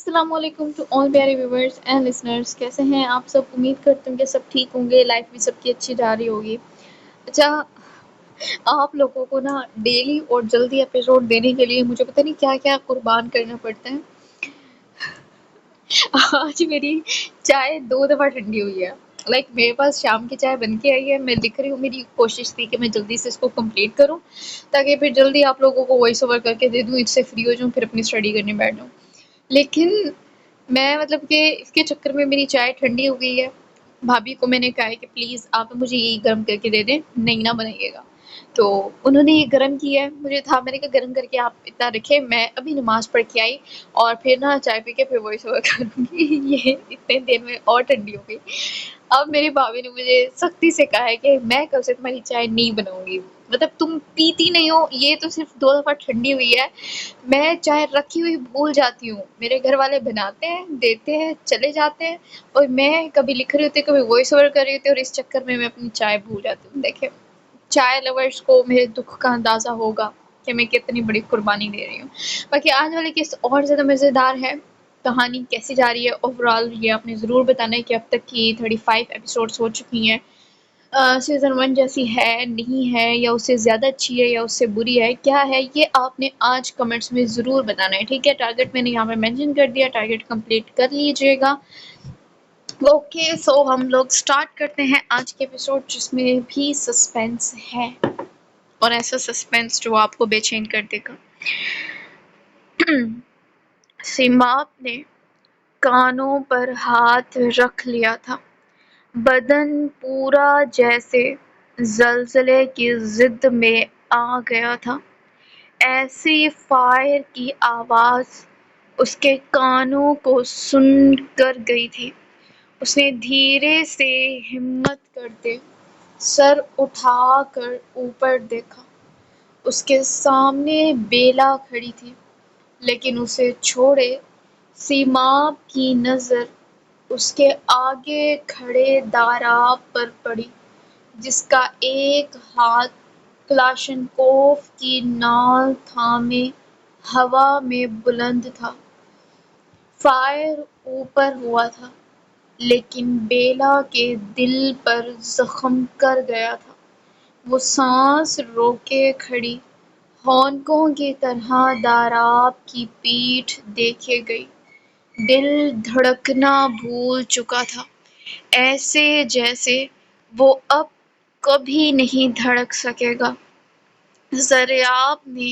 السلام علیکم to all پیارے ویورز اینڈ لسنرز، کیسے ہیں آپ سب؟ امید کرتے ہوں کہ سب ٹھیک ہوں گے، لائف بھی سب کی اچھی جا رہی ہوگی۔ اچھا، آپ لوگوں کو نا ڈیلی اور جلدی ایپیسوڈ دینے کے لیے مجھے پتہ نہیں کیا کیا قربان کرنا پڑتا ہے۔ آج میری چائے 2 دفعہ ٹھنڈی ہوئی ہے۔ میرے پاس شام کی چائے بن کے آئی ہے، میں لکھ رہی ہوں، میری کوشش تھی کہ میں جلدی سے اس کو کمپلیٹ کروں تاکہ پھر جلدی آپ لوگوں کو وائس اوور کر کے دے دوں، اس سے فری ہو جاؤں، پھر اپنی اسٹڈی کرنے بیٹھ جاؤں۔ لیکن میں کہ اس کے چکر میں میری چائے ٹھنڈی ہو گئی ہے۔ بھابھی کو میں نے کہا ہے کہ پلیز آپ مجھے یہی گرم کر کے دے دیں، نہیں نہ بنائیے گا۔ تو انہوں نے یہ گرم کیا ہے، مجھے تھا، میں نے کہا گرم کر کے آپ اتنا رکھے، میں ابھی نماز پڑھ کے آئی اور پھر نا چائے پی کے پھر وائس اوور کروں گی۔ یہ اتنے دیر میں اور ٹھنڈی ہو گئی۔ اب میری بھابھی نے مجھے سختی سے کہا ہے کہ میں کل سے تمہاری چائے نہیں بناؤں گی، تم پیتی نہیں ہو، یہ تو صرف 2 دفعہ ٹھنڈی ہوئی ہے، میں چائے رکھی ہوئی بھول جاتی ہوں، میرے گھر والے بناتے ہیں، دیتے ہیں، چلے جاتے ہیں، اور میں کبھی لکھ رہی ہوتی ہوں، کبھی وائس اوور کر رہی ہوتی ہوں، اور اس چکر میں اپنی چائے بھول جاتی ہوں۔ دیکھیں، چائے لورز کو میرے دکھ کا اندازہ ہوگا کہ میں کتنی بڑی قربانی دے رہی ہوں۔ باقی آج والی قسط اور زیادہ مزیدار ہے۔ کہانی کیسی جا رہی ہے اوورآل، یہ آپ نے ضرور بتانا ہے کہ اب تک کی 35 ایپیسوڈز ہو چکی ہیں۔ سیزن 1 جیسی ہے، نہیں ہے، یا اس سے زیادہ اچھی ہے، یا اس سے بری ہے، کیا ہے، یہ آپ نے آج کمنٹس میں ضرور بتانا ہے، ٹھیک ہے؟ ٹارگٹ میں نے یہاں پہ مینشن کر دیا، ٹارگٹ کمپلیٹ کر لیجئے گا۔ اوکے، سو ہم لوگ سٹارٹ کرتے ہیں آج کے ایپیسوڈ، جس میں بھی سسپینس ہے، اور ایسا سسپینس جو آپ کو بے چین کر دے گا۔ سیماب نے کانوں پر ہاتھ رکھ لیا تھا، بدن پورا جیسے زلزلے کی زد میں آ گیا تھا۔ ایسی فائر کی آواز اس کے کانوں کو سن کر گئی تھی۔ اس نے دھیرے سے ہمت کرتے سر اٹھا کر اوپر دیکھا۔ اس کے سامنے بیلا کھڑی تھی، لیکن اسے چھوڑے سیماب کی نظر اس کے آگے کھڑے داراب پر پڑی، جس کا ایک ہاتھ کلاشنکوف کی نال تھامے ہوا میں بلند تھا۔ فائر اوپر ہوا تھا، لیکن بیلا کے دل پر زخم کر گیا تھا۔ وہ سانس روکے کھڑی، ہونکوں کی طرح داراب کی پیٹھ دیکھے گئی۔ دل دھڑکنا بھول چکا تھا، ایسے جیسے وہ اب کبھی نہیں دھڑک سکے گا۔ زریاب نے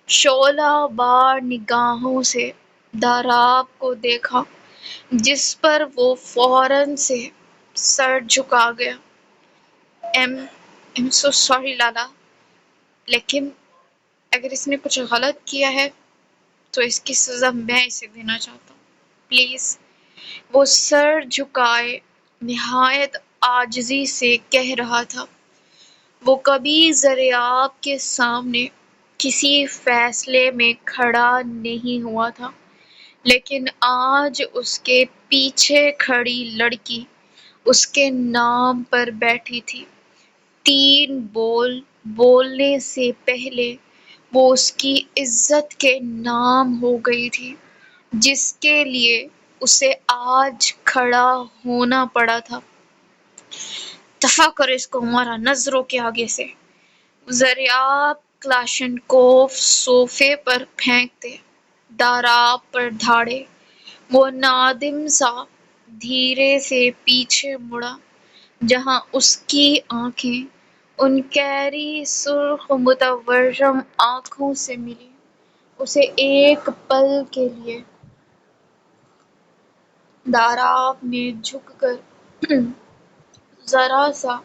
شعلہ بار نگاہوں سے داراب کو دیکھا، جس پر وہ فوراً سے سر جھکا گیا۔ I'm so sorry لالا، لیکن اگر اس نے کچھ غلط کیا ہے تو اس کی سزا میں اسے دینا چاہتا ہوں، پلیز۔ وہ سر جھکائے نہایت عاجزی سے کہہ رہا تھا۔ وہ کبھی زریاب کے سامنے کسی فیصلے میں کھڑا نہیں ہوا تھا، لیکن آج اس کے پیچھے کھڑی لڑکی اس کے نام پر بیٹھی تھی۔ 3 بول بولنے سے پہلے وہ اس کی عزت کے نام ہو گئی تھی، جس کے لیے اسے آج کھڑا ہونا پڑا تھا۔ دفع کر اس کو ہمارا نظروں کے آگے سے۔ زریاب کلاشنکوف صوفے پر پھینکتے داراب پر دھاڑے۔ وہ نادم سا دھیرے سے پیچھے مڑا، جہاں اس کی آنکھیں ان گہری سرخ متورم آنکھوں سے ملیں۔ اسے ایک پل کے لیے داراب نے جھک کر ذرا سا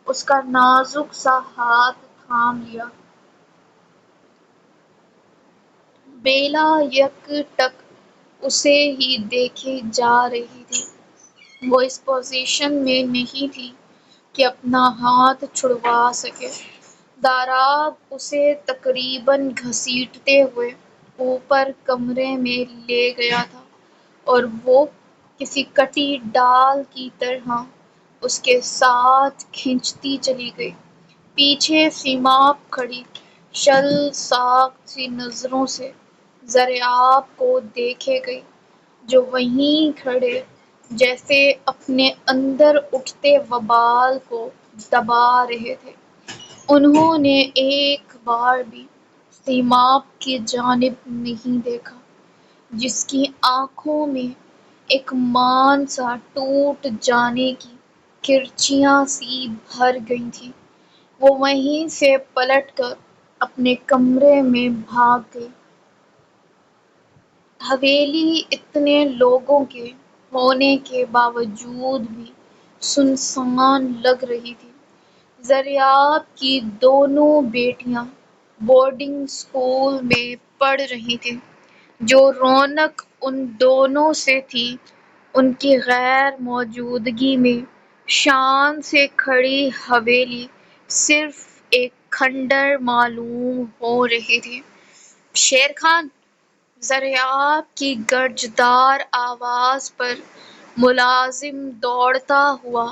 اس کا نازک سا ہاتھ تھام لیا۔ بیلا یک ٹک اسے ہی دیکھے جا رہی تھی۔ وہ اس پوزیشن میں نہیں تھی کہ اپنا ہاتھ چھڑوا سکے۔ داراب اسے تقریباً گھسیٹتے ہوئے اوپر کمرے میں لے گیا تھا، اور وہ کسی کٹی ڈال کی طرح اس کے ساتھ کھنچتی چلی گئی۔ پیچھے سیماب کھڑی شرمسار سی نظروں سے زریاب کو دیکھے گئی۔ جو وہیں کھڑے جیسے اپنے اندر اٹھتے وبال کو دبا رہے تھے۔ انہوں نے ایک بار بھی سیماب کی جانب نہیں دیکھا، جس کی آنکھوں میں ایک مان سا ٹوٹ جانے کی کرچیاں سی بھر گئی تھیں۔ وہ وہیں سے پلٹ کر اپنے کمرے میں بھاگ گئی۔ حویلی اتنے لوگوں کے ہونے کے باوجود بھی سنسان لگ رہی تھی۔ زریاب کی دونوں بیٹیاں بورڈنگ اسکول میں پڑھ رہی تھیں۔ جو رونق ان دونوں سے تھی، ان کی غیر موجودگی میں شان سے کھڑی حویلی صرف ایک کھنڈر معلوم ہو رہی تھی۔ شیر خان! زریاب کی گرجدار آواز پر ملازم دوڑتا ہوا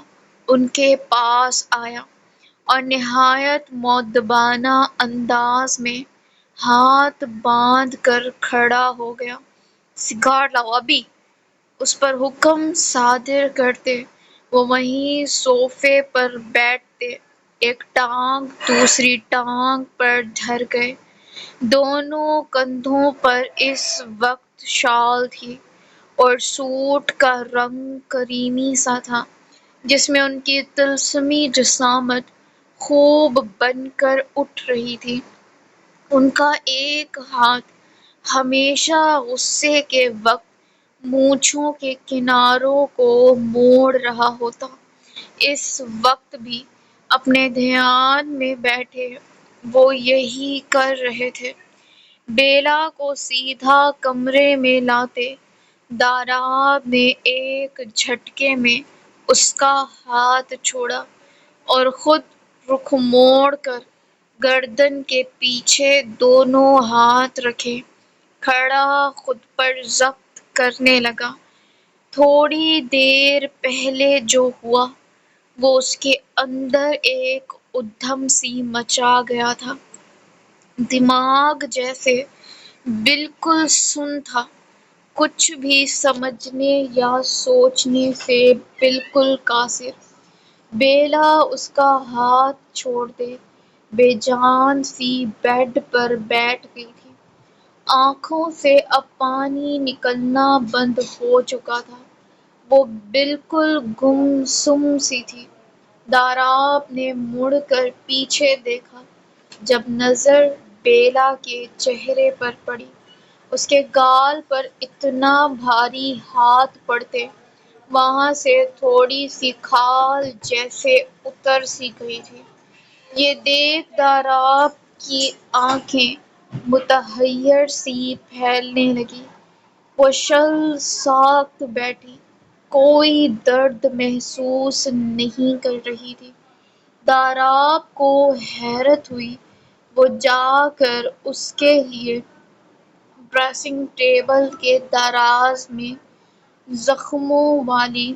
ان کے پاس آیا اور نہایت مؤدبانہ انداز میں ہاتھ باندھ کر کھڑا ہو گیا۔ سگار لاؤ ابھی! اس پر حکم صادر کرتے وہ وہیں صوفے پر بیٹھتے ایک ٹانگ دوسری ٹانگ پر دھر گئے۔ دونوں کندھوں پر اس وقت شال تھی اور سوٹ کا رنگ کریمی سا تھا، جس میں ان کی طلسمی جسامت خوب بن کر اٹھ رہی تھی۔ ان کا ایک ہاتھ ہمیشہ غصے کے وقت مونچھوں کے کناروں کو موڑ رہا ہوتا، اس وقت بھی اپنے دھیان میں بیٹھے وہ یہی کر رہے تھے۔ بیلا کو سیدھا کمرے میں لاتے داراب نے ایک جھٹکے میں اس کا ہاتھ چھوڑا اور خود رخ موڑ کر گردن کے پیچھے دونوں ہاتھ رکھے کھڑا خود پر ضبط کرنے لگا۔ تھوڑی دیر پہلے جو ہوا وہ اس کے اندر ایک ادھم سی مچا گیا تھا۔ دماغ جیسے بالکل سن تھا، کچھ بھی سمجھنے یا سوچنے سے بالکل قاصر۔ بیلا اس کا ہاتھ چھوڑ دے بے جان سی بیڈ پر بیٹھ گئی تھی۔ آنکھوں سے اب پانی نکلنا بند ہو چکا تھا، وہ بالکل گم سم سی تھی۔ داراب نے مڑ کر پیچھے دیکھا۔ جب نظر بیلا کے چہرے پر پڑی، اس کے گال پر اتنا بھاری ہاتھ پڑتے وہاں سے تھوڑی سی کھال جیسے اتر سی گئی تھی۔ یہ دیکھ داراب کی آنکھیں متحیر سی پھیلنے لگیں۔ وہ شل ساکت بیٹھی، کوئی درد محسوس نہیں کر رہی تھی۔ داراب کو حیرت ہوئی۔ وہ جا کر اس کے لیے ڈریسنگ ٹیبل کے دراز میں زخموں والی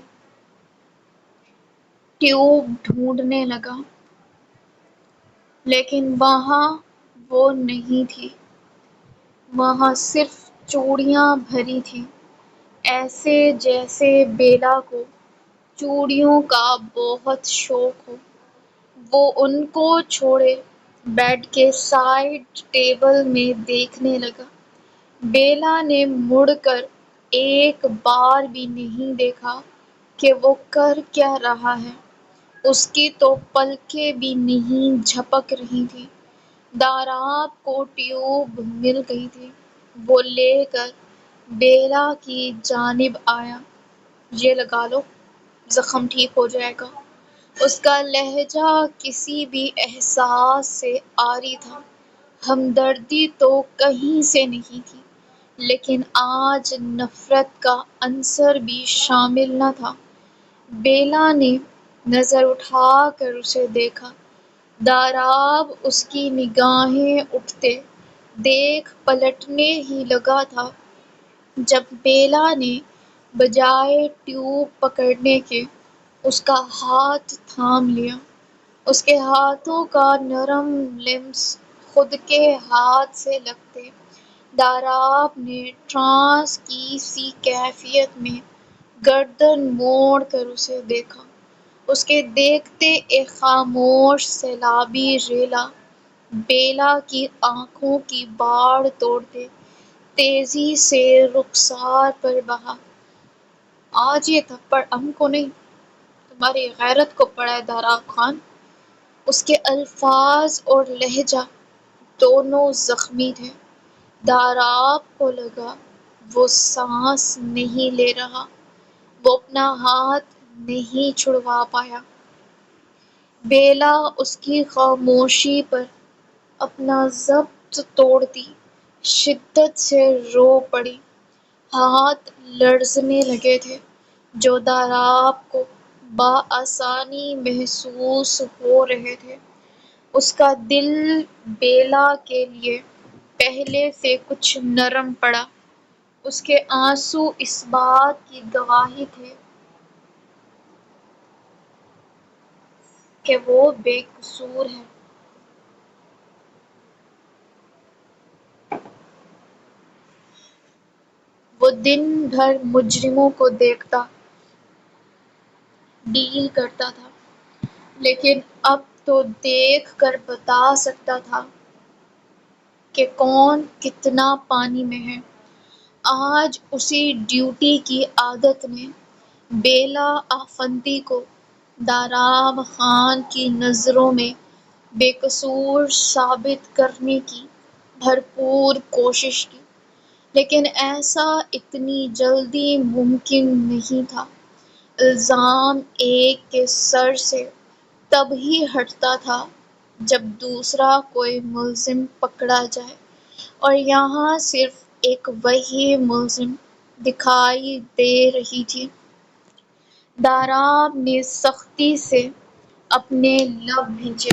ٹیوب ڈھونڈنے لگا، لیکن وہاں وہ نہیں تھی۔ وہاں صرف چوڑیاں بھری تھیں، ایسے جیسے بیلا کو چوڑیوں کا بہت شوق ہو۔ وہ ان کو چھوڑے بیڈ کے سائڈ ٹیبل میں دیکھنے لگا۔ بیلا نے مڑ کر ایک بار بھی نہیں دیکھا کہ وہ کر کیا رہا ہے۔ اس کی تو پلکیں بھی نہیں جھپک رہی تھیں۔ داراب کو ٹیوب مل گئی تھی۔ وہ لے کر بیلا کی جانب آیا۔ یہ لگا لو، زخم ٹھیک ہو جائے گا۔ اس کا لہجہ کسی بھی احساس سے عاری تھا۔ ہمدردی تو کہیں سے نہیں تھی، لیکن آج نفرت کا عنصر بھی شامل نہ تھا۔ بیلا نے نظر اٹھا کر اسے دیکھا۔ داراب اس کی نگاہیں اٹھتے دیکھ پلٹنے ہی لگا تھا، جب بیلا نے بجائے ٹیوب پکڑنے کے اس کا ہاتھ تھام لیا۔ اس کے ہاتھوں کا نرم لمس خود کے ہاتھ سے لگتے داراب نے ٹرانس کی سی کیفیت میں گردن موڑ کر اسے دیکھا۔ اس کے دیکھتے ایک خاموش سیلابی ریلا بیلا کی آنکھوں کی باڑ توڑتے تیزی سے رخسار پر بہا۔ آج یہ تھپڑ ہم کو نہیں، تمہاری غیرت کو پڑا ہے داراب خان۔ اس کے الفاظ اور لہجہ دونوں زخمی تھے۔ داراب کو لگا وہ سانس نہیں لے رہا، وہ اپنا ہاتھ نہیں چھڑوا پایا۔ بیلا اس کی خاموشی پر اپنا ضبط توڑتی شدت سے رو پڑی۔ ہاتھ لرزنے لگے تھے جو داراب کو بآسانی محسوس ہو رہے تھے۔ اس کا دل بیلا کے لیے پہلے سے کچھ نرم پڑا۔ اس کے آنسو اس بات کی گواہی تھے کہ وہ بے قصور ہے۔ وہ دن بھر مجرموں کو دیکھتا، ڈیل کرتا تھا، لیکن اب تو دیکھ کر بتا سکتا تھا کہ کون کتنا پانی میں ہے۔ آج اسی ڈیوٹی کی عادت نے بیلا آفندی کو داراب خان کی نظروں میں بے قصور ثابت کرنے کی بھرپور کوشش کی، لیکن ایسا اتنی جلدی ممکن نہیں تھا۔ الزام ایک کے سر سے تب ہی ہٹتا تھا جب دوسرا کوئی ملزم پکڑا جائے، اور یہاں صرف ایک وہی ملزم دکھائی دے رہی تھی۔ داراب نے سختی سے اپنے لب بھینچے۔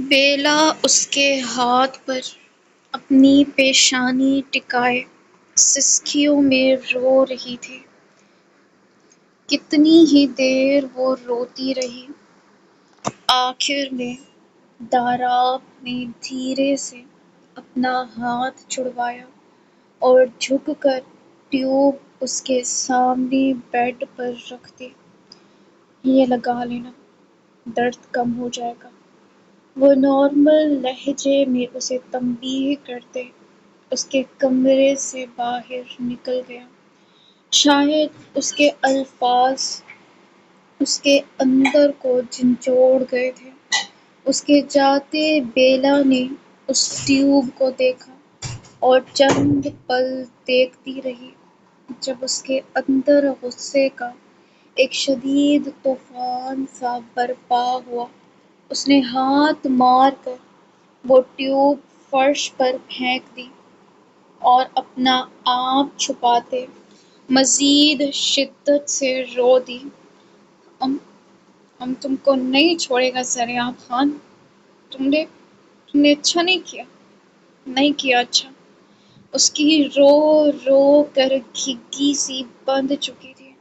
بیلا اس کے ہاتھ پر اپنی پیشانی ٹکائے سسکیوں میں رو رہی تھی۔ کتنی ہی دیر وہ روتی رہی۔ آخر میں داراب نے دھیرے سے اپنا ہاتھ چھڑوایا اور جھک کر ٹیوب اس کے سامنے بیڈ پر رکھ دی۔ یہ لگا لینا، درد کم ہو جائے گا۔ وہ نارمل لہجے میں اسے تنبیہ کرتے اس کے کمرے سے باہر نکل گیا۔ شاید اس کے الفاظ اس کے اندر کو جھنجھوڑ گئے تھے۔ اس کے جاتے بیلا نے اس ٹیوب کو دیکھا اور چند پل دیکھتی رہی۔ جب اس کے اندر غصے کا ایک شدید طوفان سا برپا ہوا، اس نے ہاتھ مار کر وہ ٹیوب فرش پر پھینک دی اور اپنا آپ چھپاتے مزید شدت سے رو دی۔ ہم تم کو نہیں چھوڑیں گے دریاب خان، تم نے اچھا نہیں کیا اچھا۔ اس کی رو رو کر گھگی سی بندھ چکی تھی،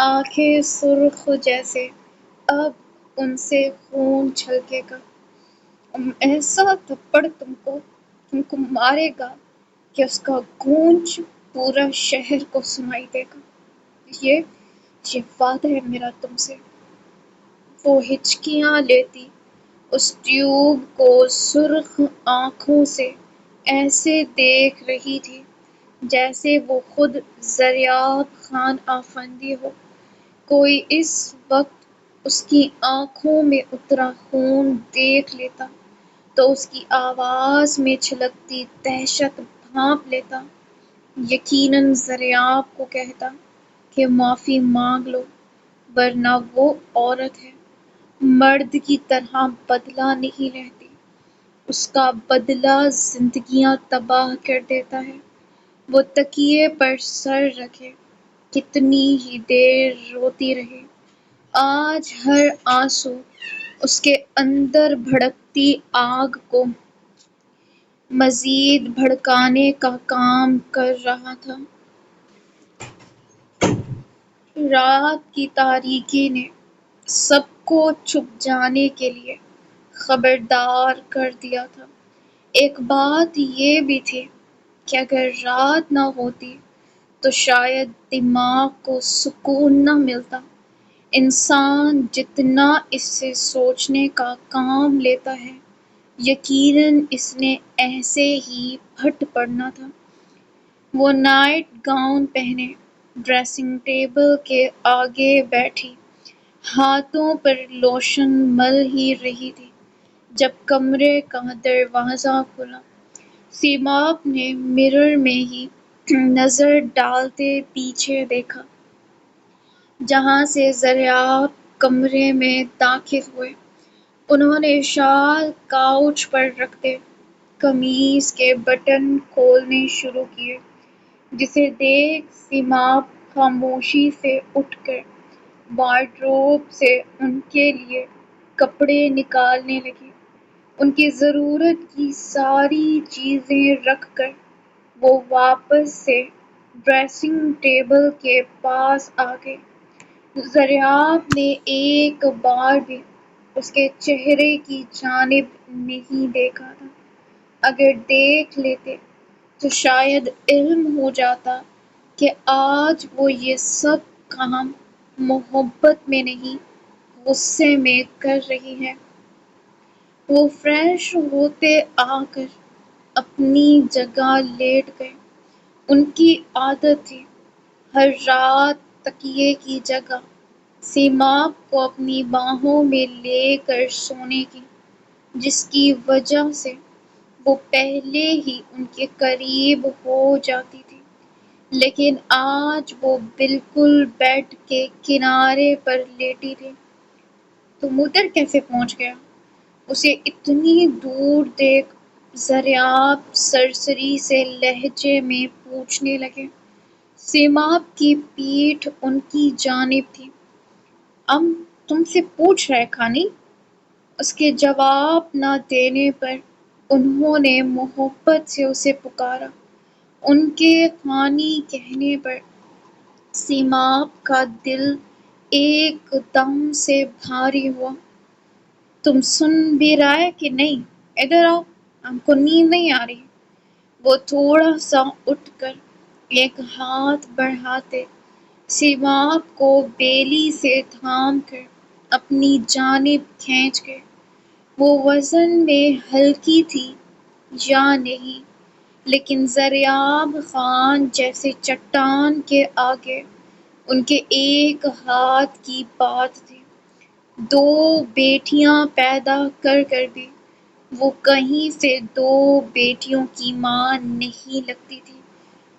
آنکھیں سرخ جیسے اب ان سے خون چھلکے گا۔ ایسا تھپڑ تم کو مارے گا کہ اس کا گونج پورا شہر کو سنائی دے گا۔ یہ وعدہ ہے میرا تم سے۔ وہ ہچکیاں لیتی اس ٹیوب کو سرخ آنکھوں سے ایسے دیکھ رہی تھی جیسے وہ خود دریاب خان آفندی ہو۔ کوئی اس وقت اس کی آنکھوں میں اترا خون دیکھ لیتا تو اس کی آواز میں چھلکتی دہشت بھانپ لیتا۔ یقیناً دریاب کو کہتا کہ معافی مانگ لو، ورنہ وہ عورت ہے، مرد کی طرح بدلہ نہیں لیتی، اس کا بدلہ زندگیاں تباہ کر دیتا ہے۔ وہ تکیے پر سر رکھے کتنی ہی دیر روتی رہی۔ آج ہر آنسو اس کے اندر بھڑکتی آگ کو مزید بھڑکانے کا کام کر رہا تھا۔ رات کی تاریکی نے سب کو چھپ جانے کے لیے خبردار کر دیا تھا۔ ایک بات یہ بھی تھی کہ اگر رات نہ ہوتی تو شاید دماغ کو سکون نہ ملتا۔ انسان جتنا اس سے سوچنے کا کام لیتا ہے، یقیناً اس نے ایسے ہی پھٹ پڑنا تھا۔ وہ نائٹ گاؤن پہنے ڈریسنگ ٹیبل کے آگے بیٹھی ہاتھوں پر لوشن مل ہی رہی تھی جب کمرے کا دروازہ کھلا۔ سیماب نے مرر میں ہی نظر ڈالتے پیچھے دیکھا جہاں سے دریاب کمرے میں داخل ہوئے۔ انہوں نے شال کاؤچ پر رکھتے قمیص کے بٹن کھولنے شروع کیے۔ جسے دیکھ سیماب خاموشی سے اٹھ کر وارڈروب سے ان کے لیے کپڑے نکالنے لگی۔ ان کی ضرورت کی ساری چیزیں رکھ کر وہ واپس سے ڈریسنگ ٹیبل کے پاس آ گئی۔ دریاب نے ایک بار بھی اس کے چہرے کی جانب نہیں دیکھا تھا۔ اگر دیکھ لیتے تو شاید علم ہو جاتا کہ آج وہ یہ سب کام محبت میں نہیں غصے میں کر رہی ہے۔ وہ فریش ہوتے آ کر اپنی جگہ لیٹ گئے۔ ان کی عادت تھی ہر رات تکیے کی جگہ سیماب کو اپنی باہوں میں لے کر سونے کی، جس کی وجہ سے وہ پہلے ہی ان کے قریب ہو جاتی تھی۔ لیکن آج وہ بالکل بیڈ کے کنارے پر لیٹی تھی۔ تم ادھر کیسے پہنچ گیا؟ اسے اتنی دور دیکھ دریاب سرسری سے لہجے میں پوچھنے لگے۔ سیماب کی پیٹھ ان کی جانب تھی۔ تم سے پوچھ رہے کھانی؟ اس کے جواب نہ دینے پر انہوں نے محبت سے اسے پکارا۔ ان کے کھانی کہنے پر سیماب کا دل ایک دم سے بھاری ہوا۔ تم سن بھی رہا ہے کہ نہیں؟ ادھر آؤ، ہم کو نیند نہیں آ رہی۔ وہ تھوڑا سا اٹھ کر ایک ہاتھ بڑھاتے سیماب کو بیلی سے تھام کر اپنی جانب کھینچ گئے۔ وہ وزن میں ہلکی تھی یا نہیں، لیکن دریاب خان جیسے چٹان کے آگے ان کے ایک ہاتھ کی بات تھی۔ دو بیٹیاں پیدا کر کر بھی وہ کہیں سے دو بیٹیوں کی ماں نہیں لگتی تھی۔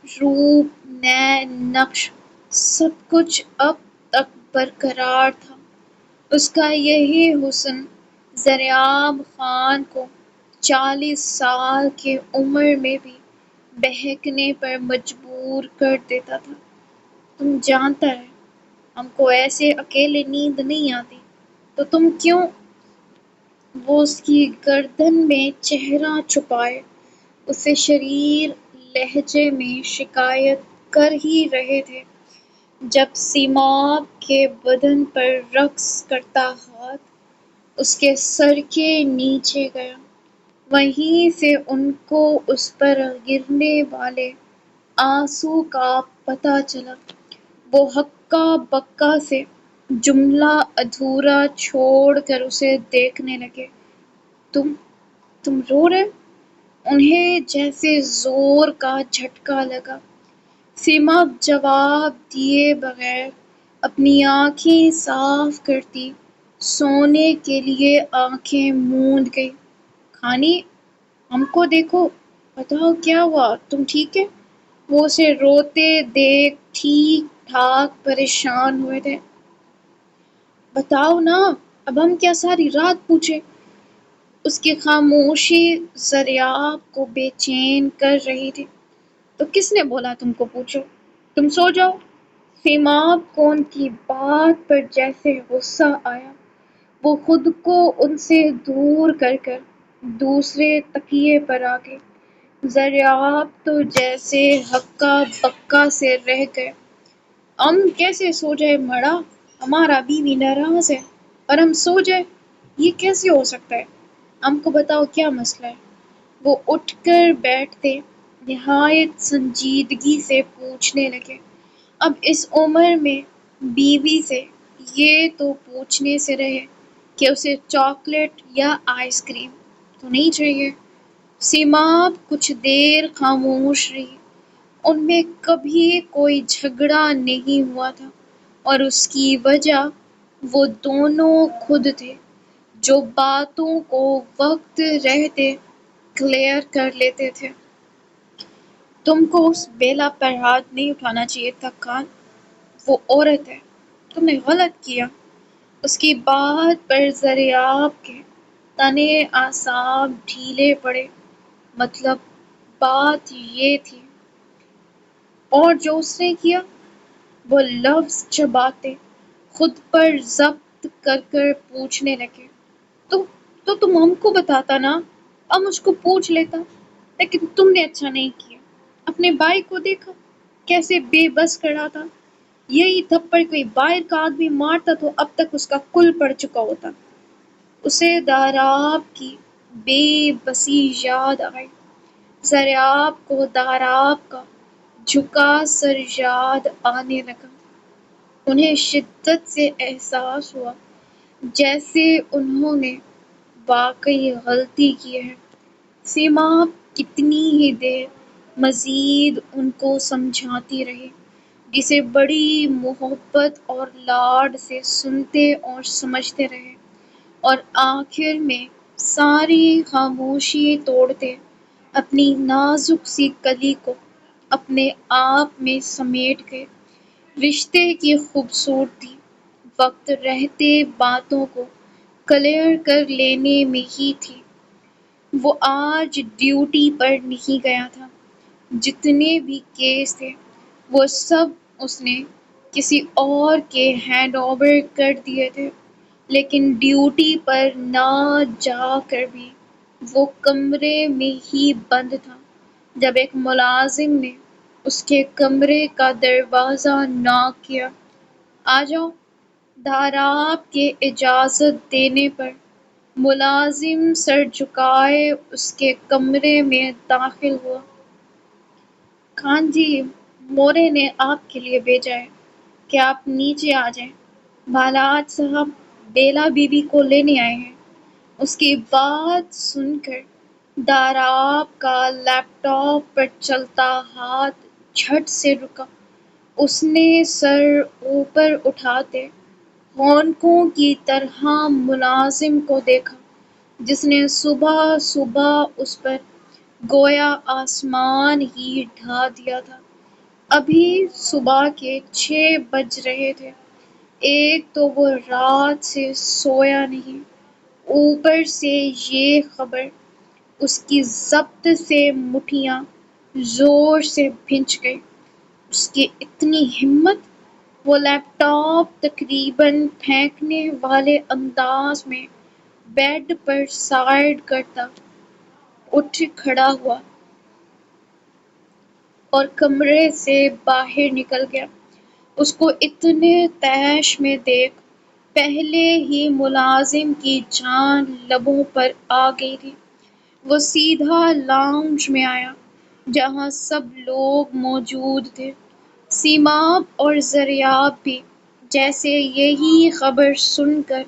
روپ، نین، نقش، سب کچھ اب تک برقرار تھا۔ اس کا یہی حسن دریاب خان کو 40 سال کی عمر میں بھی بہکنے پر مجبور کر دیتا تھا۔ تم جانتا ہے ہم کو ایسے اکیلے نیند نہیں آتی، تو تم کیوں؟ وہ اس کی گردن میں چہرہ چھپائے اسے شریر لہجے میں شکایت کر ہی رہے تھے جب سیماب کے بدن پر رقص کرتا ہاتھ اس کے سر کے نیچے گیا۔ وہیں سے ان کو اس پر گرنے والے آنسو کا پتہ چلا۔ وہ ہکا بکا سے جملہ ادھورا چھوڑ کر اسے دیکھنے لگے۔ تم رو رہے؟ انہیں جیسے زور کا جھٹکا لگا۔ سیماب جواب دیے بغیر اپنی آنکھیں صاف کرتی سونے کے لیے آنکھیں موند گئی۔ کھانی، ہم کو دیکھو، بتاؤ کیا ہوا، تم ٹھیک ہے؟ وہ اسے روتے دیکھ ٹھیک ٹھاک پریشان ہوئے تھے۔ بتاؤ نا، اب ہم کیا ساری رات پوچھیں؟ اس کی خاموشی دریاب کو بے چین کر رہی تھی۔ تو کس نے بولا تم کو پوچھو؟ تم سو جاؤ۔ سیماب کو ان کی بات پر جیسے غصہ آیا۔ وہ خود کو ان سے دور کر کر دوسرے تکیے پر آ گئی۔ ذریعہ تو جیسے ہکا بکا سے رہ گئے۔ ہم کیسے سو جائے مڑا، ہمارا بیوی ناراض ہے اور ہم سو جائے، یہ کیسے ہو سکتا ہے؟ ہم کو بتاؤ کیا مسئلہ ہے؟ وہ اٹھ کر بیٹھتے، نہایت سنجیدگی سے پوچھنے لگے۔ اب اس عمر میں بیوی سے یہ تو پوچھنے سے رہے کہ اسے چاکلیٹ یا آئس کریم تو نہیں چاہیے۔ سیماب کچھ دیر خاموش رہی۔ ان میں کبھی کوئی جھگڑا نہیں ہوا تھا، اور اس کی وجہ وہ دونوں خود تھے، جو باتوں کو وقت رہتے کلیئر کر لیتے تھے۔ تم کو اس بیلا پر ہاتھ نہیں اٹھانا چاہیے تھا خان، وہ عورت ہے، تم نے غلط کیا۔ اس کی بات پر ذریعہ کے تنے اعصاب ڈھیلے پڑے۔ مطلب بات یہ تھی۔ اور جو اس نے کیا، وہ لفظ چباتے خود پر ضبط کر کر پوچھنے لگے۔ تو تم ہم کو بتاتا نا، اب مجھ کو پوچھ لیتا، لیکن تم نے اچھا نہیں کیا۔ اپنے بھائی کو دیکھا کیسے بے بس کھڑا تھا، یہی تھپڑ کوئی باہر کا آدمی مارتا تو اب تک اس کا کل پڑ چکا ہوتا۔ اسے داراب کی بے بسی یاد آئی۔ ذریعہ کو داراب کا جھکا سر یاد آنے لگا۔ انہیں شدت سے احساس ہوا جیسے انہوں نے واقعی غلطی کی ہے۔ سیما کتنی ہی دیر مزید ان کو سمجھاتی رہی، جسے بڑی محبت اور لاڈ سے سنتے اور سمجھتے رہے، اور آخر میں ساری خاموشی توڑتے اپنی نازک سی کلی کو اپنے آپ میں سمیٹ گئے۔ رشتے کی خوبصورتی وقت رہتے باتوں کو کلیئر کر لینے میں ہی تھی۔ وہ آج ڈیوٹی پر نہیں گیا تھا۔ جتنے بھی کیس تھے وہ سب اس نے کسی اور کے ہینڈ اوور کر دیے تھے، لیکن ڈیوٹی پر نہ جا کر بھی وہ کمرے میں ہی بند تھا جب ایک ملازم نے اس کے کمرے کا دروازہ ناک کیا۔ آ جاؤ۔ داراب کے اجازت دینے پر ملازم سر جھکائے اس کے کمرے میں داخل ہوا۔ خان جی، مورے نے آپ کے لیے بھیجا ہے کہ آپ نیچے آ جائیں۔ بالاج صاحب بیلا بی بی کو لینے آئے ہیں۔ اس کی بات سن کر داراب کا لیپ ٹاپ پر چلتا ہاتھ جھٹ سے رکا۔ اس نے سر اوپر اٹھاتے ہونکوں کی طرح ملازم کو دیکھا، جس نے صبح صبح اس پر گویا آسمان ہی ڈھا دیا تھا۔ ابھی صبح کے 6 بج رہے تھے۔ ایک تو وہ رات سے سویا نہیں، اوپر سے یہ خبر، اس کی ضبط سے مٹھیاں زور سے بھنچ گئی۔ اس کی اتنی ہمت! وہ لیپ ٹاپ تقریباً پھینکنے والے انداز میں بیڈ پر سائیڈ کرتا اٹھ کھڑا ہوا اور کمرے سے باہر نکل گیا۔ اس کو اتنے طیش میں دیکھ پہلے ہی ملازم کی جان لبوں پر آ گئی تھی۔ وہ سیدھا لاؤنج میں آیا جہاں سب لوگ موجود تھے۔ سیماب اور ذریعہ بھی جیسے یہی خبر سن کر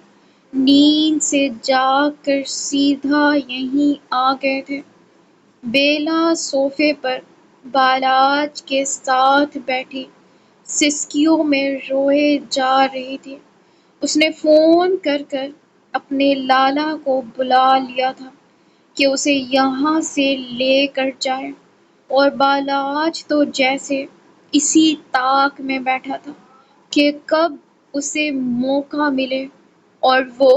نیند سے جاگ کر سیدھا یہیں آ گئے تھے۔ بیلا صوفے پر بالاج کے ساتھ بیٹھی سسکیوں میں روئے جا رہی تھی۔ اس نے فون کر کر اپنے لالا کو بلا لیا تھا کہ اسے یہاں سے لے کر جائے، اور بالاج تو جیسے اسی طاق میں بیٹھا تھا کہ کب اسے موقع ملے اور وہ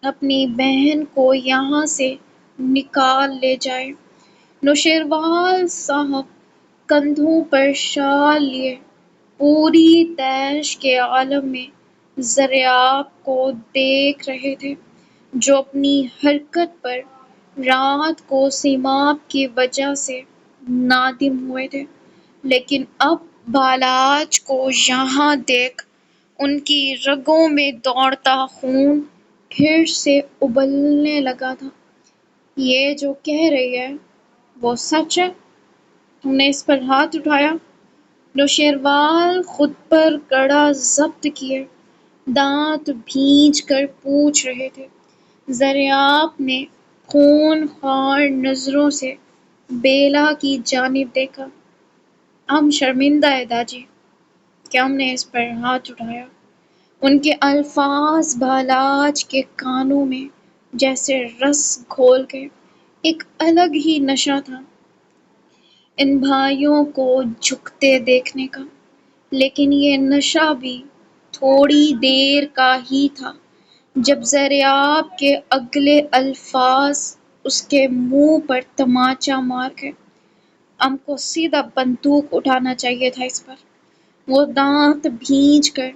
اپنی بہن کو یہاں سے نکال لے جائے۔ نوشیروان صاحب کندھوں پر شال لیے پوری طیش کے عالم میں ذریعہ کو دیکھ رہے تھے، جو اپنی حرکت پر رات کو سیماب کی وجہ سے نادم ہوئے تھے، لیکن اب بالاچ کو یہاں دیکھ ان کی رگوں میں دوڑتا خون پھر سے ابلنے لگا تھا۔ یہ جو کہہ رہی ہے وہ سچ ہے؟ تم نے اس پر ہاتھ اٹھایا؟ نوشیروال خود پر کڑا ضبط کیے دانت بھینچ کر پوچھ رہے تھے۔ دریافت نے خون خوار نظروں سے بیلا کی جانب دیکھا۔ ہم شرمندہ ہیں داجی کہ ہم نے اس پر ہاتھ اٹھایا۔ ان کے الفاظ بالاچ کے کانوں میں جیسے رس گھول گئے۔ ایک الگ ہی نشہ تھا ان بھائیوں کو جھکتے دیکھنے کا، لیکن یہ نشہ بھی تھوڑی دیر کا ہی تھا۔ جب دریافت کے اگلے الفاظ اس کے منہ پر تماچا مار گئے، ہم کو سیدھا بندوق اٹھانا چاہیے تھا اس پر۔ وہ دانت بھینچ کر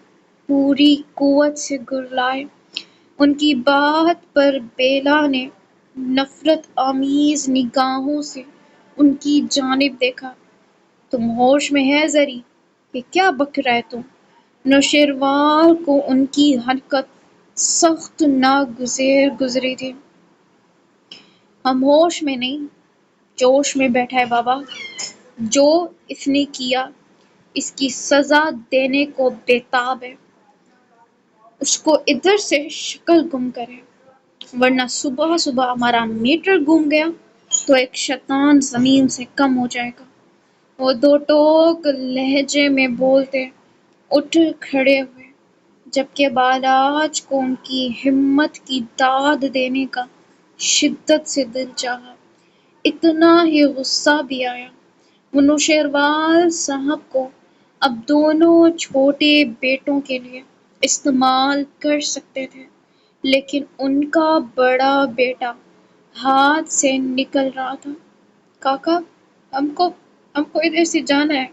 پوری قوت سے گرلائے۔ ان کی بات پر بیلا نے نفرت آمیز نگاہوں سے ان کی جانب دیکھا۔ تم ہوش میں ہے زری؟ یہ کیا بک رہے تم؟ نوشیروال کو ان کی حرکت سخت ناگزیر گزری تھی۔ ہم ہوش میں نہیں، جوش میں بیٹھا ہے بابا۔ جو اس نے کیا اس کی سزا دینے کو بےتاب ہے۔ اس کو ادھر سے شکل گم کرے، ورنہ صبح صبح ہمارا میٹر گم گیا تو ایک شیطان زمین سے کم ہو جائے گا۔ وہ دو ٹوک لہجے میں بولتے اٹھ کھڑے ہوئے، جبکہ بالاچ کو ان کی ہمت کی داد دینے کا شدت سے دل چاہا۔ اتنا ہی غصہ بھی آیا۔ وہ نوشیروال صاحب کو اب دونوں چھوٹے بیٹوں کے لیے استعمال کر سکتے تھے، لیکن ان کا بڑا بیٹا ہاتھ سے نکل رہا تھا۔ کاکا، ہم کو ادھر سے جانا ہے۔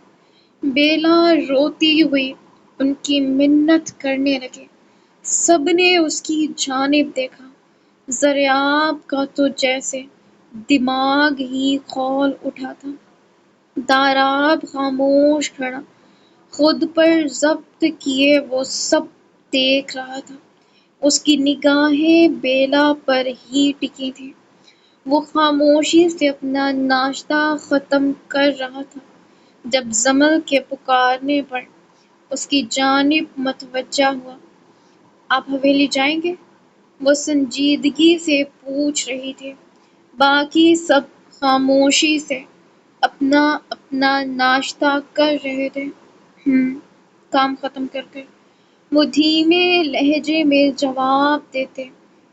بیلا روتی ہوئی ان کی منت کرنے لگی۔ سب نے اس کی جانب دیکھا۔ دریافت کا تو جیسے دماغ ہی کھول اٹھا تھا۔ داراب خاموش کھڑا، خود پر ضبط کیے وہ سب دیکھ رہا تھا۔ اس کی نگاہیں بیلا پر ہی ٹکی تھیں۔ وہ خاموشی سے اپنا ناشتہ ختم کر رہا تھا جب جمل کے پکارنے پر اس کی جانب متوجہ ہوا۔ آپ حویلی جائیں گے؟ وہ سنجیدگی سے پوچھ رہی تھی۔ باقی سب خاموشی سے اپنا اپنا ناشتہ کر رہے تھے۔ کام ختم کر کر وہ دھیمے لہجے میں جواب دیتے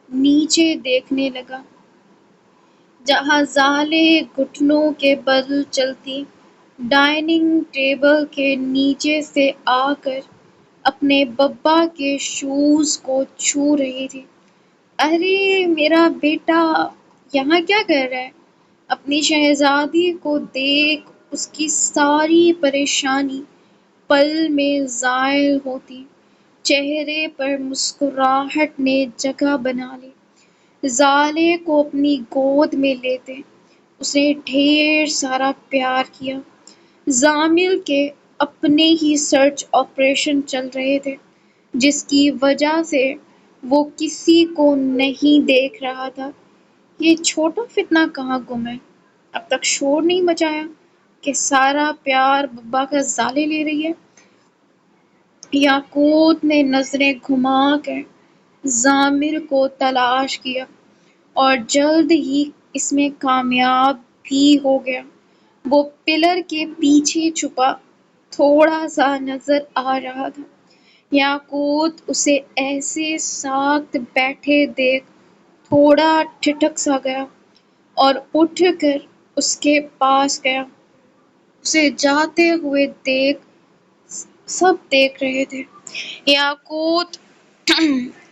نیچے دیکھنے لگا، جہاں زالیں گھٹنوں کے بل چلتی ڈائننگ ٹیبل کے نیچے سے آ کر اپنے ببا کے شوز کو چھو رہی تھی۔ ارے میرا بیٹا یہاں کیا کر رہا ہے؟ اپنی شہزادی کو دیکھ اس کی ساری پریشانی پل میں زائل ہوتی، چہرے پر مسکراہٹ نے جگہ بنا لی۔ زالے کو اپنی گود میں لیتے اس نے ڈھیر سارا پیار کیا۔ زامل کے اپنے ہی سرچ آپریشن چل رہے تھے، جس کی وجہ سے وہ کسی کو نہیں دیکھ رہا تھا۔ یہ چھوٹا فتنہ کہاں گم ہے؟ اب تک شور نہیں مچایا کہ سارا پیار ببا کا زالیں لے رہی ہے۔ یاقوت نے نظریں گھما کر زامل کو تلاش کیا اور جلد ہی اس میں کامیاب بھی ہو گیا۔ وہ پلر کے پیچھے چھپا تھوڑا سا نظر آ رہا تھا۔ یاقوت اسے ایسے ساکت بیٹھے دیکھ تھوڑا ٹھٹک سا گیا اور اٹھ کر اس کے پاس گیا۔ اسے جاتے ہوئے دیکھ سب دیکھ رہے تھے۔ یاقوت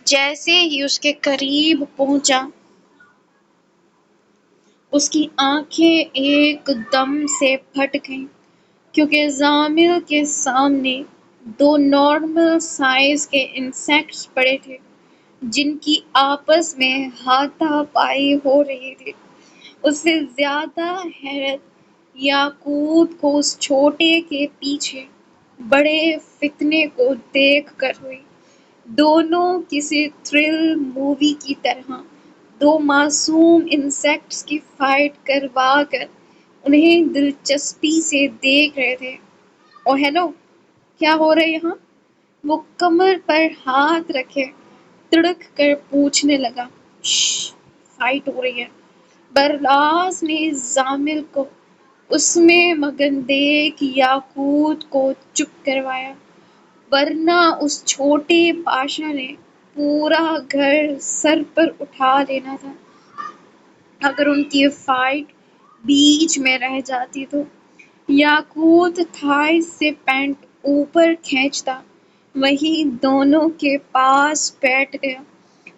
جیسے ہی اس کے قریب پہنچا، اس کی آنکھیں ایک دم سے پھٹ گئیں، کیونکہ زامل کے سامنے دو نارمل سائز کے انسیکٹس پڑے تھے جن کی آپس میں ہاتھا پائی ہو رہی تھی۔ اس سے زیادہ حیرت یاقوت کو اس چھوٹے کے پیچھے بڑے فتنے کو دیکھ کر ہوئی۔ دونوں کسی تھرل مووی کی طرح دو معصوم انسیکٹس کی فائٹ کروا کر انہیں دلچسپی سے دیکھ رہے تھے۔ او ہیلو، کیا ہو رہا ہے یہاں؟ وہ کمر پر ہاتھ رکھے تڑک کر پوچھنے لگا۔ شش، فائٹ ہو رہی ہے۔ برلاس نے زامل کو اس میں مگن دیکھ یاقوت کو چپ کروایا، ورنہ اس چھوٹے پاشا نے پورا گھر سر پر اٹھا لینا تھا اگر ان کی فائٹ بیچ میں رہ جاتی تو۔ یاقوت تھائز سے پینٹ اوپر کھینچتا وہیں دونوں کے پاس بیٹھ گیا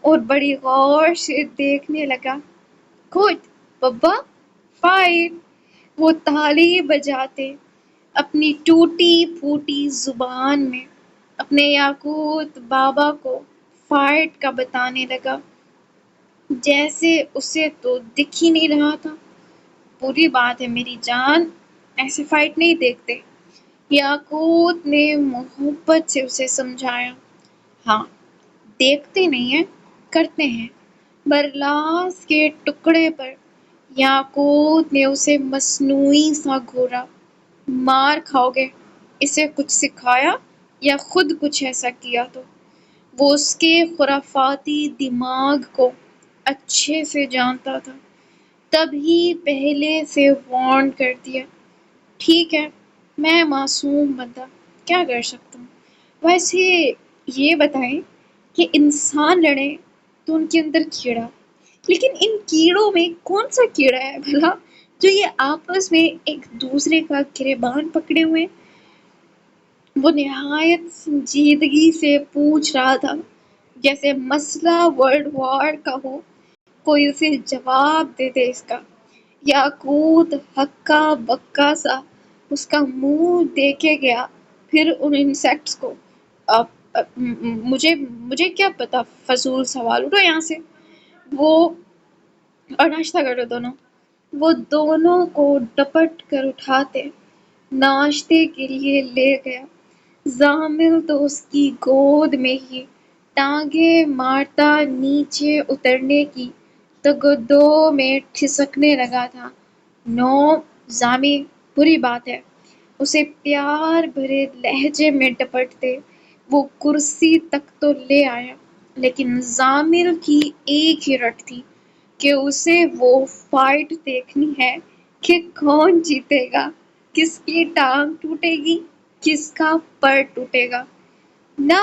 اور بڑی غور سے دیکھنے لگا۔ گڈ ببا، فائٹ! وہ تالی بجاتے اپنی ٹوٹی پھوٹی زبان میں اپنے یاقوت بابا کو فائٹ کا بتانے لگا، جیسے اسے تو دکھ ہی نہیں رہا تھا۔ بری بات ہے میری جان، ایسے فائٹ نہیں دیکھتے، یاقوت نے محبت سے اسے سمجھایا۔ ہاں، دیکھتے نہیں ہیں، کرتے ہیں۔ برلاس کے ٹکڑے پر یاقوت نے اسے مصنوعی سا گھورا۔ مار کھاؤ گے، اسے کچھ سکھایا یا خود کچھ ایسا کیا تو؟ وہ اس کے خرافاتی دماغ کو اچھے سے جانتا تھا، تبھی پہلے سے وارن کر دیا۔ ٹھیک ہے، میں معصوم بندہ، کیا کر سکتا ہوں؟ ویسے یہ بتائیں کہ انسان لڑے تو ان کے اندر کیڑا، لیکن ان کیڑوں میں کون سا کیڑا ہے بھلا جو یہ آپس میں ایک دوسرے کا گریبان پکڑے ہوئے ہیں؟ وہ نہایت سنجیدگی سے پوچھ رہا تھا، جیسے مسئلہ ورلڈ وار کا ہو، کوئی اسے جواب دے دے اس کا۔ یاقوت ہکا بکا سا اس کا منہ دیکھے گیا، پھر ان انسیکٹس کو۔ مجھے کیا پتا، فضول سوال، اٹھو یہاں سے۔ وہ اور ناشتہ کر لو دونوں۔ وہ دونوں کو ڈپٹ کر اٹھاتے ناشتے کے لیے لے گیا۔ زامل تو اس کی گود میں ہی ٹانگیں مارتا نیچے اترنے کی تگدو میں ٹھسکنے لگا تھا۔ نو زامی، بری بات ہے، اسے پیار بھرے لہجے میں ڈپٹتے وہ کرسی تک تو لے آیا، لیکن زامل کی ایک ہی رٹ تھی کہ اسے وہ فائٹ دیکھنی ہے کہ کون جیتے گا، کس کی ٹانگ ٹوٹے گی، کس کا پر ٹوٹے گا۔ نہ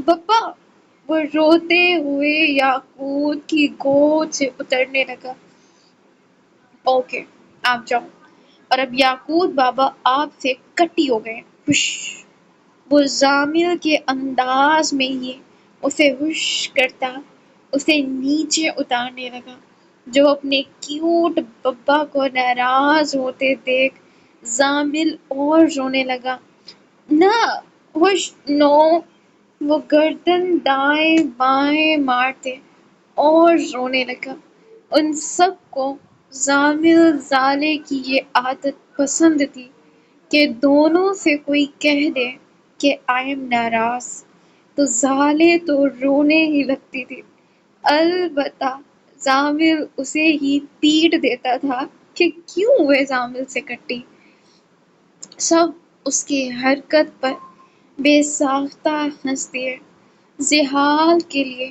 بپا، وہ روتے ہوئے یاقوت کی گود سے اترنے لگا۔ اوکے، آپ جاؤ، اور اب یاقوت بابا آپ سے کٹی ہو گئے۔ ہوش! وہ زامل کے انداز میں ہی اسے ہوش کرتا اسے نیچے اتارنے لگا، جو اپنے کیوٹ ببا کو ناراض ہوتے دیکھ زامل اور رونے لگا۔ نہ، ہوش! نو! وہ گردن دائیں بائیں مارتے اور رونے لگا۔ ان سب کو زامل زالے کی یہ عادت پسند تھی کہ دونوں سے کوئی کہہ دے کہ آئی ایم ناراض تو زالے تو رونے ہی لگتی تھی، البتہ زامل اسے ہی پیٹ دیتا تھا کہ کیوں ہوئے زامل سے کٹی۔ سب اس کی حرکت پر بے ساختہ ہنس دیے۔ زحال کے لیے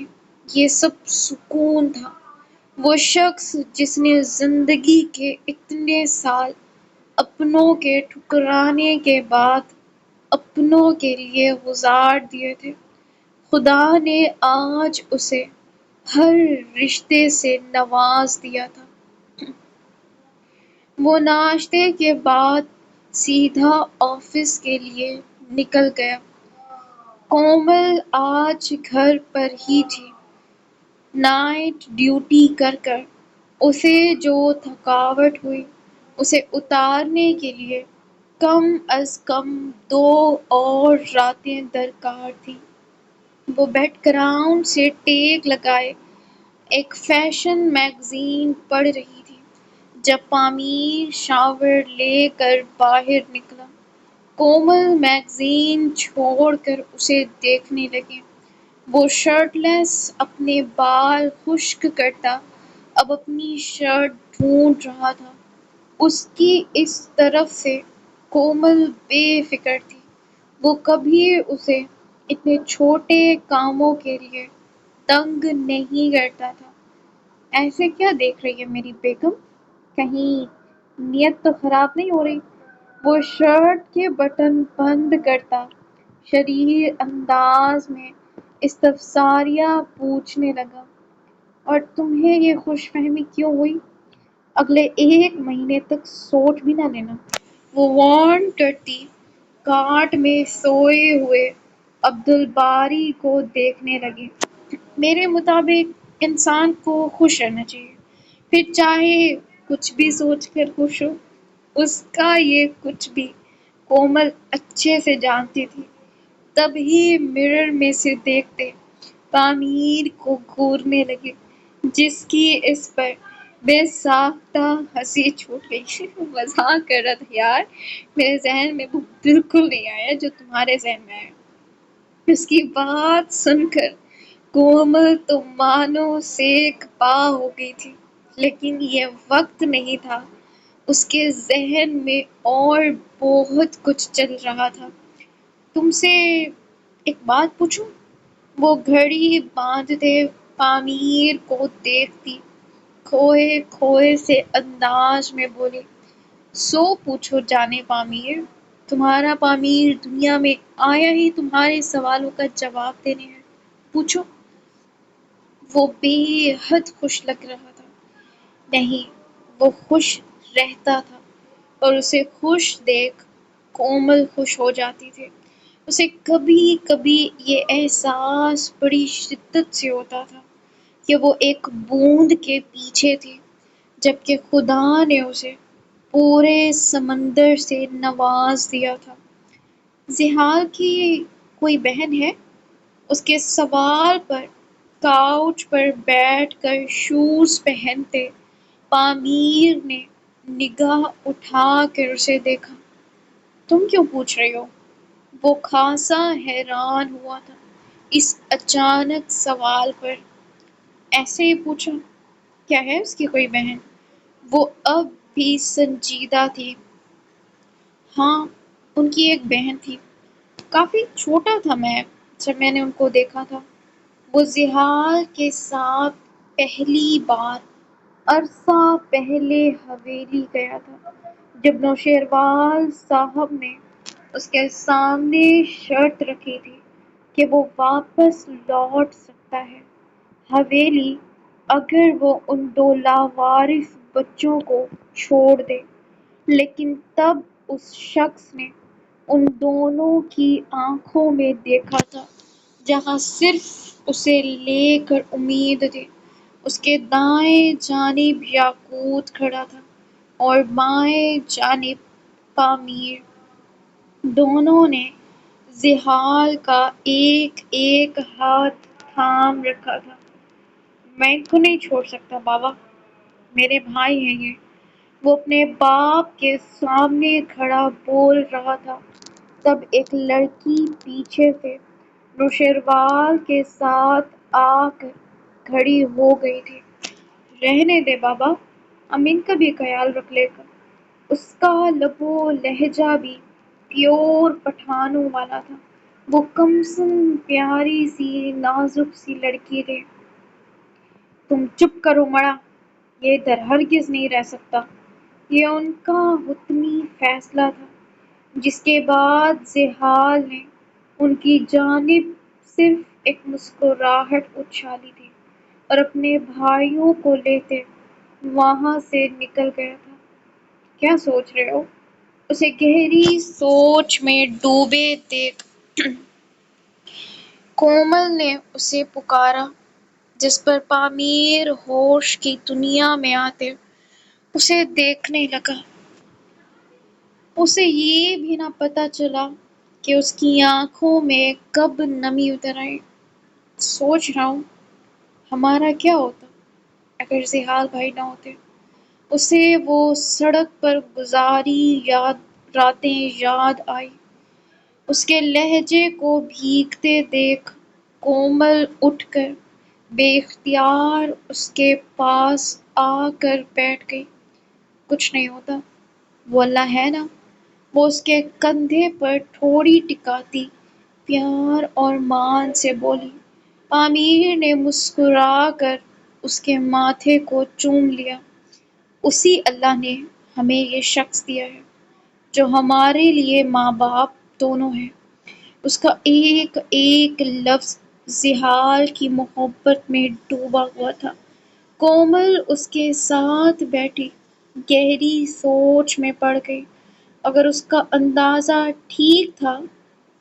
یہ سب سکون تھا۔ وہ شخص جس نے زندگی کے اتنے سال اپنوں کے ٹھکرانے کے بعد اپنوں کے لیے گزار دیے تھے، خدا نے آج اسے ہر رشتے سے نواز دیا تھا۔ وہ ناشتے کے بعد سیدھا آفس کے لیے نکل گیا۔ کومل آج گھر پر ہی تھی۔ نائٹ ڈیوٹی کر کر اسے جو تھکاوٹ ہوئی، اسے اتارنے کے لیے کم از کم 2 اور راتیں درکار تھیں۔ وہ بیک گراؤنڈ سے ٹیک لگائے ایک فیشن میگزین پڑھ رہی تھی، جب پامیر شاور لے کر باہر نکلا، کومل میگزین چھوڑ کر اسے دیکھنے لگی۔ وہ شرٹ لیس اپنے بال خشک کرتا اب اپنی شرٹ ڈھونڈ رہا تھا۔ اس کی اس طرف سے کومل بے فکر تھی۔ وہ کبھی اسے اتنے چھوٹے کاموں کے لیے تنگ نہیں کرتا تھا۔ ایسے کیا دیکھ رہی ہے میری بیگم؟ کہیں نیت تو خراب نہیں ہو رہی؟ وہ شرٹ کے بٹن بند کرتا شریر انداز میں استفساریہ پوچھنے لگا، اور تمہیں یہ خوش فہمی کیوں ہوئی؟ اگلے 1 مہینے تک سوچ بھی نہ لینا۔ وہ وارن کرتی کاٹ میں سوئے ہوئے عبدالباری کو دیکھنے لگی۔ میرے مطابق انسان کو خوش رہنا چاہیے، پھر چاہے کچھ بھی سوچ کر خوش ہو۔ اس کا یہ کچھ بھی کومل اچھے سے جانتی تھی۔ تبھی مرر میں سے دیکھتے پامیر کو گھورنے لگے، جس کی اس پر بے ساختہ ہنسی چھوٹ گئی۔ مذاق کر رہا تھا یار، میرے ذہن میں وہ بالکل نہیں آیا جو تمہارے ذہن میں آیا۔ اس کی بات سن کر کومل تو مانو سیک پا ہو گئی تھی، لیکن یہ وقت نہیں تھا۔ اس کے ذہن میں اور بہت کچھ چل رہا تھا۔ تم سے ایک بات پوچھوں؟ وہ گھڑی باندھتے پامیر کو دیکھتی کھوئے کھوئے سے انداز میں بولی۔ سو پوچھو جانے پامیر، تمہارا پامیر دنیا میں آیا ہی تمہارے سوالوں کا جواب دینے ہے، پوچھو۔ وہ بے حد خوش لگ رہا تھا۔ نہیں، وہ خوش رہتا تھا، اور اسے خوش دیکھ کومل خوش ہو جاتی تھی۔ اسے کبھی کبھی یہ احساس بڑی شدت سے ہوتا تھا کہ وہ ایک بوند کے پیچھے تھی، جبکہ خدا نے اسے پورے سمندر سے نواز دیا تھا۔ زحال کی کوئی بہن ہے؟ اس کے سوال پر کاؤچ پر بیٹھ کر شوز پہنتے پامیر نے نگاہ اٹھا کر اسے دیکھا۔ تم کیوں پوچھ رہی ہو؟ وہ خاصا حیران ہوا تھا اس اچانک سوال پر۔ ایسے ہی پوچھا۔ کیا ہے اس کی کوئی بہن؟ وہ اب بھی سنجیدہ تھی۔ ہاں، ان کی ایک بہن تھی۔ کافی چھوٹا تھا میں جب میں نے ان کو دیکھا تھا۔ وہ زحال کے ساتھ پہلی بار عرصہ پہلے حویلی گیا تھا، جب نوشیروال صاحب نے اس کے سامنے شرط رکھی تھی کہ وہ واپس لوٹ سکتا ہے حویلی اگر وہ ان 2 لاوارث بچوں کو چھوڑ دے۔ لیکن تب اس شخص نے ان دونوں کی آنکھوں میں دیکھا تھا جہاں صرف اسے لے کر امید تھی۔ اس کے دائیں جانب یاقوت کھڑا تھا اور بائیں جانب پامیر۔ دونوں نے زحال کا ایک ایک ہاتھ تھام رکھا تھا۔ میں ان کو نہیں چھوڑ سکتا بابا، میرے بھائی ہیں یہ، وہ اپنے باپ کے سامنے کھڑا بول رہا تھا۔ تب ایک لڑکی پیچھے سے نوشیروال کے ساتھ آ کر کھڑی ہو گئی تھی۔ رہنے دے بابا، ہم ان کا بھی خیال رکھ لیں گے۔ اس کا لب و لہجہ بھی پیور پٹھانوں والا تھا۔ وہ کمسن پیاری سی نازک سی لڑکی تھی۔ تم چپ کرو مڑا، یہ ادھر ہرگز نہیں رہ سکتا۔ یہ ان کا حتمی فیصلہ تھا، جس کے بعد زحال نے ان کی جانب صرف ایک مسکراہٹ اچھالی تھی اور اپنے بھائیوں کو لیتے وہاں سے نکل گیا تھا۔ کیا سوچ رہے ہو؟ اسے گہری سوچ میں ڈوبے دیکھ کومل نے اسے پکارا، جس پر پامیر ہوش کی دنیا میں آتے اسے دیکھنے لگا۔ اسے یہ بھی نہ پتہ چلا کہ اس کی آنکھوں میں کب نمی اتر آئی۔ سوچ رہا ہوں ہمارا کیا ہوتا اگر زحال بھائی نہ ہوتے۔ اسے وہ سڑک پر گزاری راتیں یاد آئی، اس کے لہجے کو بھیگتے دیکھ کومل اٹھ کر بے اختیار اس کے پاس آ کر بیٹھ گئی۔ کچھ نہیں ہوتا، وہ اللہ ہے نا۔ وہ اس کے کندھے پر تھوڑی ٹکاتی پیار اور مان سے بولی۔ امیر نے مسکرا کر اس کے ماتھے کو چوم لیا۔ اسی اللہ نے ہمیں یہ شخص دیا ہے جو ہمارے لیے ماں باپ دونوں ہیں۔ اس کا ایک ایک لفظ زحال کی محبت میں ڈوبا ہوا تھا۔ کومل اس کے ساتھ بیٹھی گہری سوچ میں پڑ گئی۔ اگر اس کا اندازہ ٹھیک تھا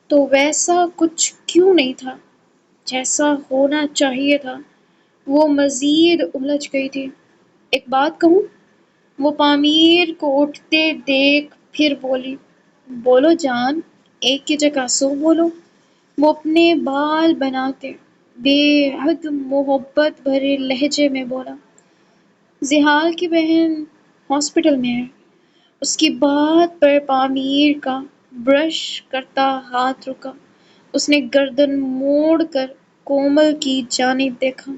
تو ویسا کچھ کیوں نہیں تھا جیسا ہونا چاہیے تھا؟ وہ مزید الجھ گئی تھی۔ ایک بات کہوں؟ وہ پامیر کو اٹھتے دیکھ پھر بولی۔ بولو جان، ایک کی جگہ 100 بولو۔ وہ اپنے بال بناتے بے حد محبت بھرے لہجے میں بولا۔ زحال کی بہن ہاسپٹل میں ہے۔ اس کی بات پر پامیر کا برش کرتا ہاتھ رکا۔ اس نے گردن موڑ کر کومل کی جانب دیکھا۔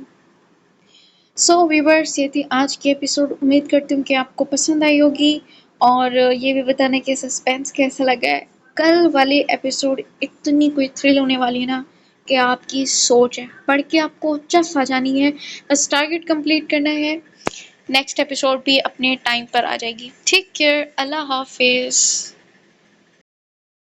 سو ویورز، یہ تھی آج کی ایپیسوڈ۔ امید کرتی ہوں کہ آپ کو پسند آئی ہوگی، اور یہ بھی بتانا کہ سسپینس کیسا لگا ہے۔ کل والی ایپیسوڈ اتنی کوئی تھرل ہونے والی ہے نا کہ آپ کی سوچ ہے پڑھ کے آپ کو چف آ جانی ہے، بس ٹارگٹ کمپلیٹ کرنا ہے۔ نیکسٹ ایپیسوڈ بھی اپنے ٹائم پر آ جائے گی۔ ٹیک کیئر، اللہ حافظ۔